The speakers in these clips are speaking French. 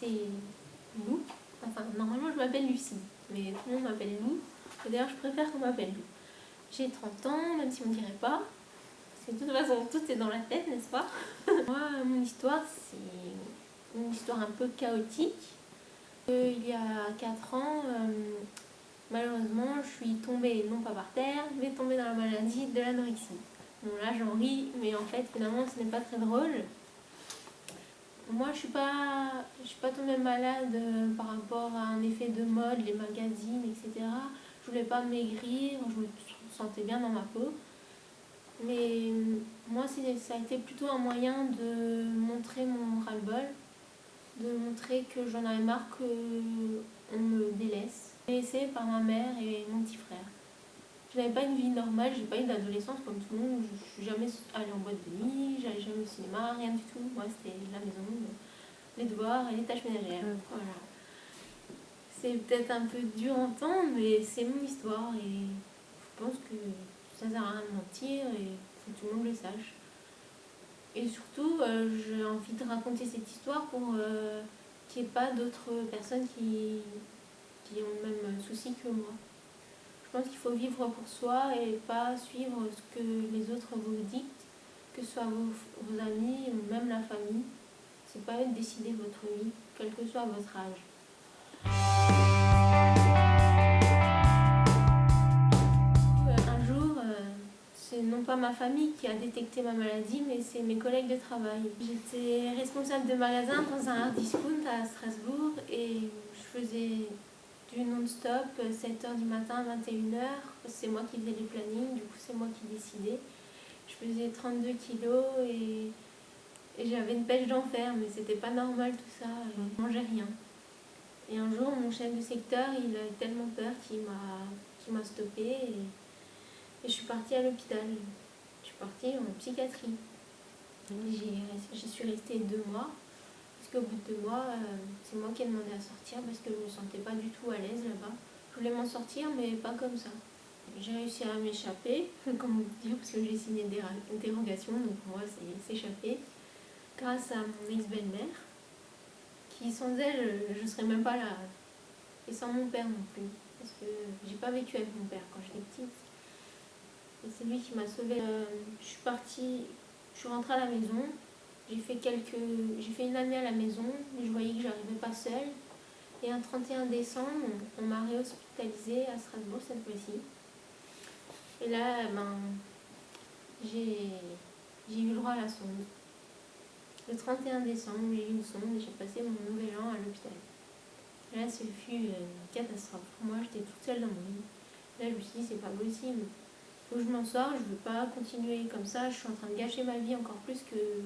c'est Lou. Enfin, normalement, je m'appelle Lucie, mais tout le monde m'appelle Lou. Et d'ailleurs, je préfère qu'on m'appelle Lou. J'ai 30 ans, même si on ne dirait pas. Parce que de toute façon, tout est dans la tête, n'est-ce pas? Moi, mon histoire, c'est une histoire un peu chaotique. Il y a 4 ans, malheureusement, je suis tombée, non pas par terre, mais tombée dans la maladie de l'anorexie. Bon, là, j'en ris, mais en fait, finalement, ce n'est pas très drôle. Moi, je suis pas tombée malade par rapport à un effet de mode, les magazines, etc. Je voulais pas maigrir, je me sentais bien dans ma peau. Mais moi, ça a été plutôt un moyen de montrer mon ras-le-bol, de montrer que j'en avais marre qu'on me délaisse. Délaissée par ma mère et mon petit frère. Je n'avais pas une vie normale, j'ai pas eu d'adolescence comme tout le monde. Je suis jamais allée en boîte de nuit, j'allais jamais au cinéma, rien du tout. Moi, c'était la maison, les devoirs et les tâches ménagères. Voilà. C'est peut-être un peu dur à entendre, mais c'est mon histoire et je pense que ça sert à rien de mentir et faut que tout le monde le sache. Et surtout, j'ai envie de raconter cette histoire pour qu'il n'y ait pas d'autres personnes qui ont le même souci que moi. Je pense qu'il faut vivre pour soi et pas suivre ce que les autres vous dictent, que ce soit vos amis ou même la famille. C'est pas eux de décider votre vie, quel que soit votre âge. Un jour, c'est non pas ma famille qui a détecté ma maladie, mais c'est mes collègues de travail. J'étais responsable de magasin dans un hard discount à Strasbourg et je faisais du non-stop, 7h du matin à 21h. C'est moi qui faisais les plannings, du coup c'est moi qui décidais. Je faisais 32 kilos et j'avais une pêche d'enfer, mais c'était pas normal tout ça, je mangeais rien. Et un jour, mon chef de secteur, il a eu tellement peur qu'il m'a stoppée et je suis partie à l'hôpital. Je suis partie en psychiatrie. J'y suis restée 2 mois, parce qu'au bout de 2 mois, c'est moi qui ai demandé à sortir parce que je me sentais pas du tout à l'aise là-bas. Je voulais m'en sortir, mais pas comme ça. J'ai réussi à m'échapper, comme dire, parce que j'ai signé une dérogation, donc pour moi c'est s'échapper, grâce à mon ex-belle-mère, qui sans elle, je serais même pas là. Et sans mon père non plus, parce que j'ai pas vécu avec mon père quand j'étais petite. Et c'est lui qui m'a sauvée. Je suis rentrée à la maison, j'ai fait une année à la maison, mais je voyais que j'arrivais pas seule. Et un 31 décembre, on m'a réhospitalisée à Strasbourg cette fois-ci. Et là, j'ai eu le droit à la sonde. Le 31 décembre, j'ai eu une sonde et j'ai passé mon nouvel an à l'hôpital. Là, ce fut une catastrophe. Moi, j'étais toute seule dans mon lit. Là, je me suis dit, c'est pas possible. Faut que je m'en sorte, je veux pas continuer comme ça. Je suis en train de gâcher ma vie encore plus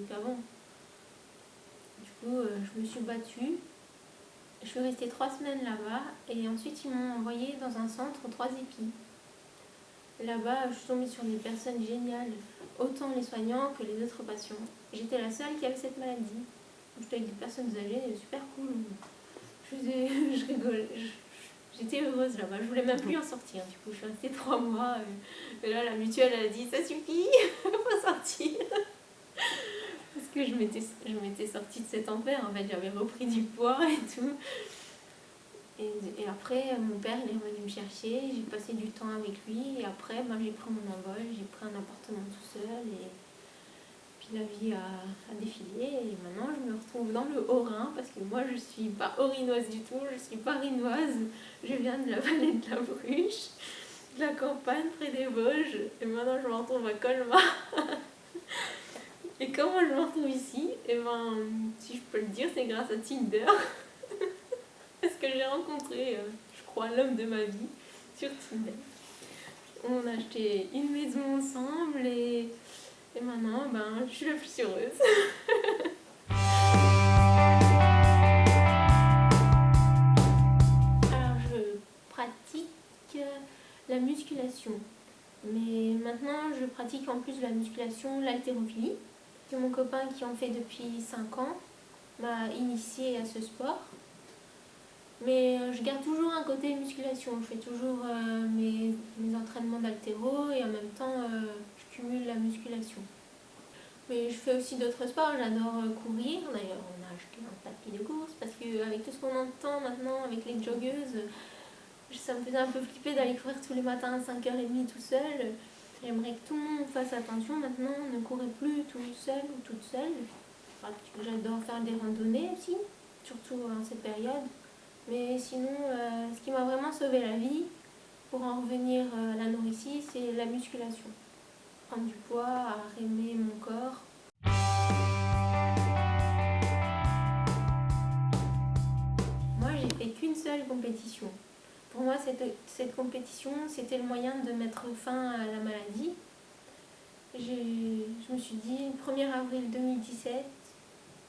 qu'avant. Du coup, je me suis battue. Je suis restée 3 semaines là-bas. Et ensuite, ils m'ont envoyée dans un centre 3 épis. Là-bas, je suis tombée sur des personnes géniales. Autant les soignants que les autres patients. J'étais la seule qui avait cette maladie. J'étais avec des personnes âgées, super cool. Je rigole. J'étais heureuse là-bas, je voulais même plus en sortir. Du coup, je suis restée 3 mois. Et là, la mutuelle a dit, ça suffit, faut sortir. Parce que je m'étais sortie de cet enfer. En fait, j'avais repris du poids et tout. Et après, mon père, il est revenu me chercher. J'ai passé du temps avec lui. Et après, j'ai pris mon envol. J'ai pris un appartement tout seul. Et puis la vie a défilé. Et maintenant, je me retrouve dans le Haut-Rhin. Parce que moi, je suis pas haut-rhinoise du tout. Je suis pas rhinoise. Je viens de la vallée de la Bruche, de la campagne près des Vosges. Et maintenant, je me retrouve à Colmar. Et comment je me retrouve ici? Si je peux le dire, c'est grâce à Tinder. Parce que j'ai rencontré, je crois, l'homme de ma vie sur Tinder. On a acheté une maison ensemble et maintenant, je suis la plus heureuse. Alors, je pratique la musculation. Mais maintenant, je pratique en plus de la musculation l'haltérophilie. C'est mon copain qui en fait depuis 5 ans m'a initiée à ce sport. Mais je garde toujours un côté musculation. Je fais toujours mes entraînements d'haltéro et en même temps, je cumule la musculation. Mais je fais aussi d'autres sports, j'adore courir. D'ailleurs, on a acheté un tapis de course parce qu'avec tout ce qu'on entend maintenant avec les joggeuses, ça me faisait un peu flipper d'aller courir tous les matins à 5h30 tout seul. J'aimerais que tout le monde fasse attention maintenant, ne courez plus tout seul ou toute seule. J'adore faire des randonnées aussi, surtout en cette période. Mais sinon, ce qui m'a vraiment sauvé la vie, pour en revenir à la nourricie, c'est la musculation. Prendre du poids, aimer mon corps. Moi, j'ai fait qu'une seule compétition. Pour moi, cette compétition, c'était le moyen de mettre fin à la maladie. Je me suis dit, 1er avril 2017,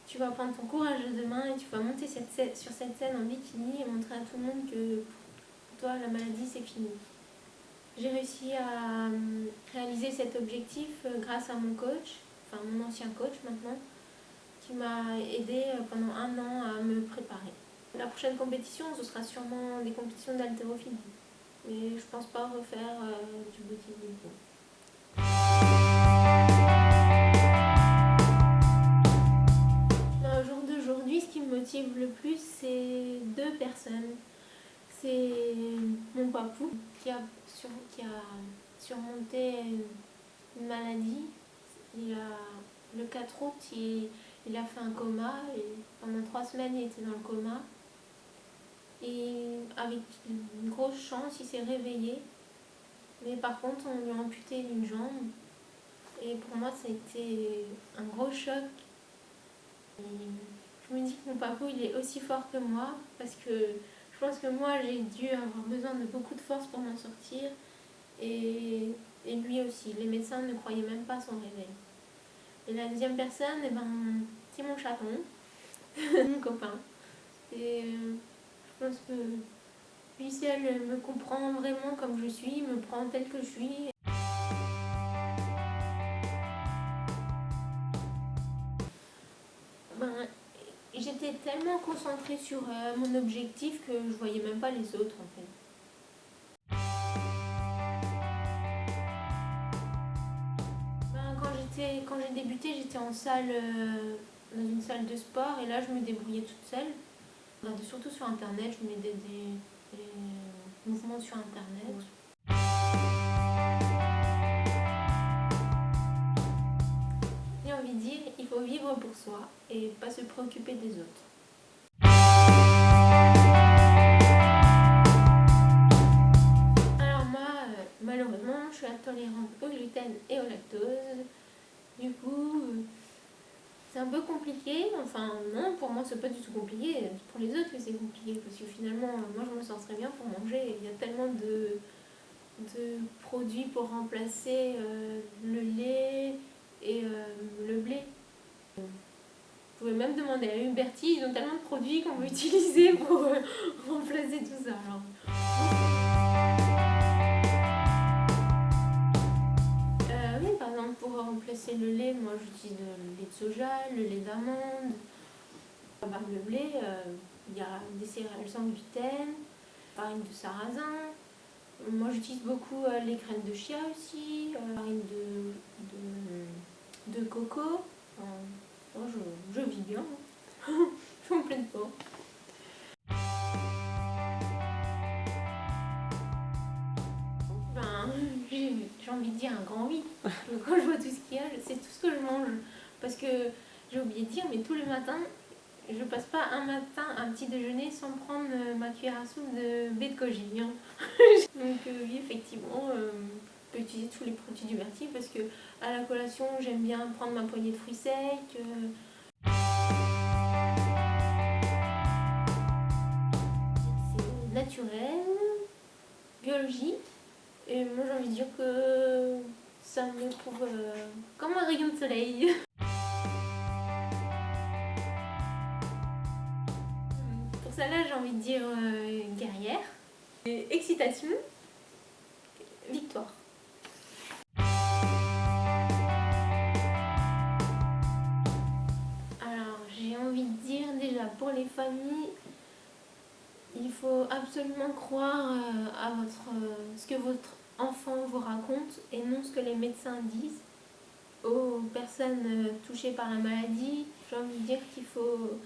tu vas prendre ton courage de main et tu vas monter sur cette scène en bikini et montrer à tout le monde que pour toi, la maladie, c'est fini. J'ai réussi à réaliser cet objectif grâce à mon coach, enfin mon ancien coach maintenant, qui m'a aidé pendant 1 an à me préparer. La prochaine compétition, ce sera sûrement des compétitions d'haltérophilie. Mais je pense pas refaire du bodybuilding. Au jour d'aujourd'hui, ce qui me motive le plus, c'est 2 personnes. C'est mon papou qui a surmonté une maladie. Le 4 août, il a fait un coma et pendant 3 semaines, il était dans le coma. Et avec une grosse chance, il s'est réveillé. Mais par contre, on lui a amputé une jambe. Et pour moi, ça a été un gros choc. Et je me dis que mon papou, il est aussi fort que moi. Parce que je pense que moi, j'ai dû avoir besoin de beaucoup de force pour m'en sortir. Et lui aussi. Les médecins ne croyaient même pas à son réveil. Et la deuxième personne, c'est mon chaton, mon copain. Et je pense que lui, si elle me comprend vraiment comme je suis, me prend telle que je suis. J'étais tellement concentrée sur mon objectif que je voyais même pas les autres en fait. Quand j'ai débuté, j'étais en salle, dans une salle de sport et là je me débrouillais toute seule. Surtout sur internet, je mettais des mouvements sur internet. J'ai envie de dire, il faut vivre pour soi et pas se préoccuper des autres. Alors moi, malheureusement, je suis intolérante au gluten et au lactose. Du coup, c'est un peu compliqué. Enfin non, pour moi c'est pas du tout compliqué. C'est pour les autres que c'est compliqué parce que finalement, moi je me sens très bien pour manger. Il y a tellement de produits pour remplacer le lait et le blé. Vous pouvez même demander à Huberty, ils ont tellement de produits qu'on peut utiliser pour remplacer tout ça. Alors. Oui, par exemple, pour remplacer le lait, moi j'utilise le lait de soja, le lait d'amande. Le blé, il y a des céréales sans gluten, farine de sarrasin. Moi j'utilise beaucoup les graines de chia aussi, farine de coco. Je vis bien, je me plains pas. J'ai envie de dire un grand oui. Quand je vois tout ce qu'il y a, c'est tout ce que je mange. Parce que j'ai oublié de dire, mais tous les matins, je passe pas un matin un petit déjeuner sans prendre ma cuillère à soupe de baie de koji. Hein. Donc oui, effectivement, je peux utiliser tous les produits du Berti parce que à la collation, j'aime bien prendre ma poignée de fruits secs. C'est naturel, biologique. Et moi j'ai envie de dire que ça me trouve comme un rayon de soleil. Pour celle-là j'ai envie de dire guerrière, et excitation, victoire. Alors j'ai envie de dire déjà pour les familles, il faut absolument croire à ce que votre enfant vous raconte et non ce que les médecins disent. aux personnes touchées par la maladie, j'ai envie de dire qu'il faut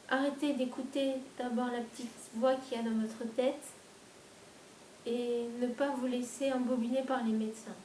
arrêter d'écouter d'abord la petite voix qu'il y a dans votre tête et ne pas vous laisser embobiner par les médecins.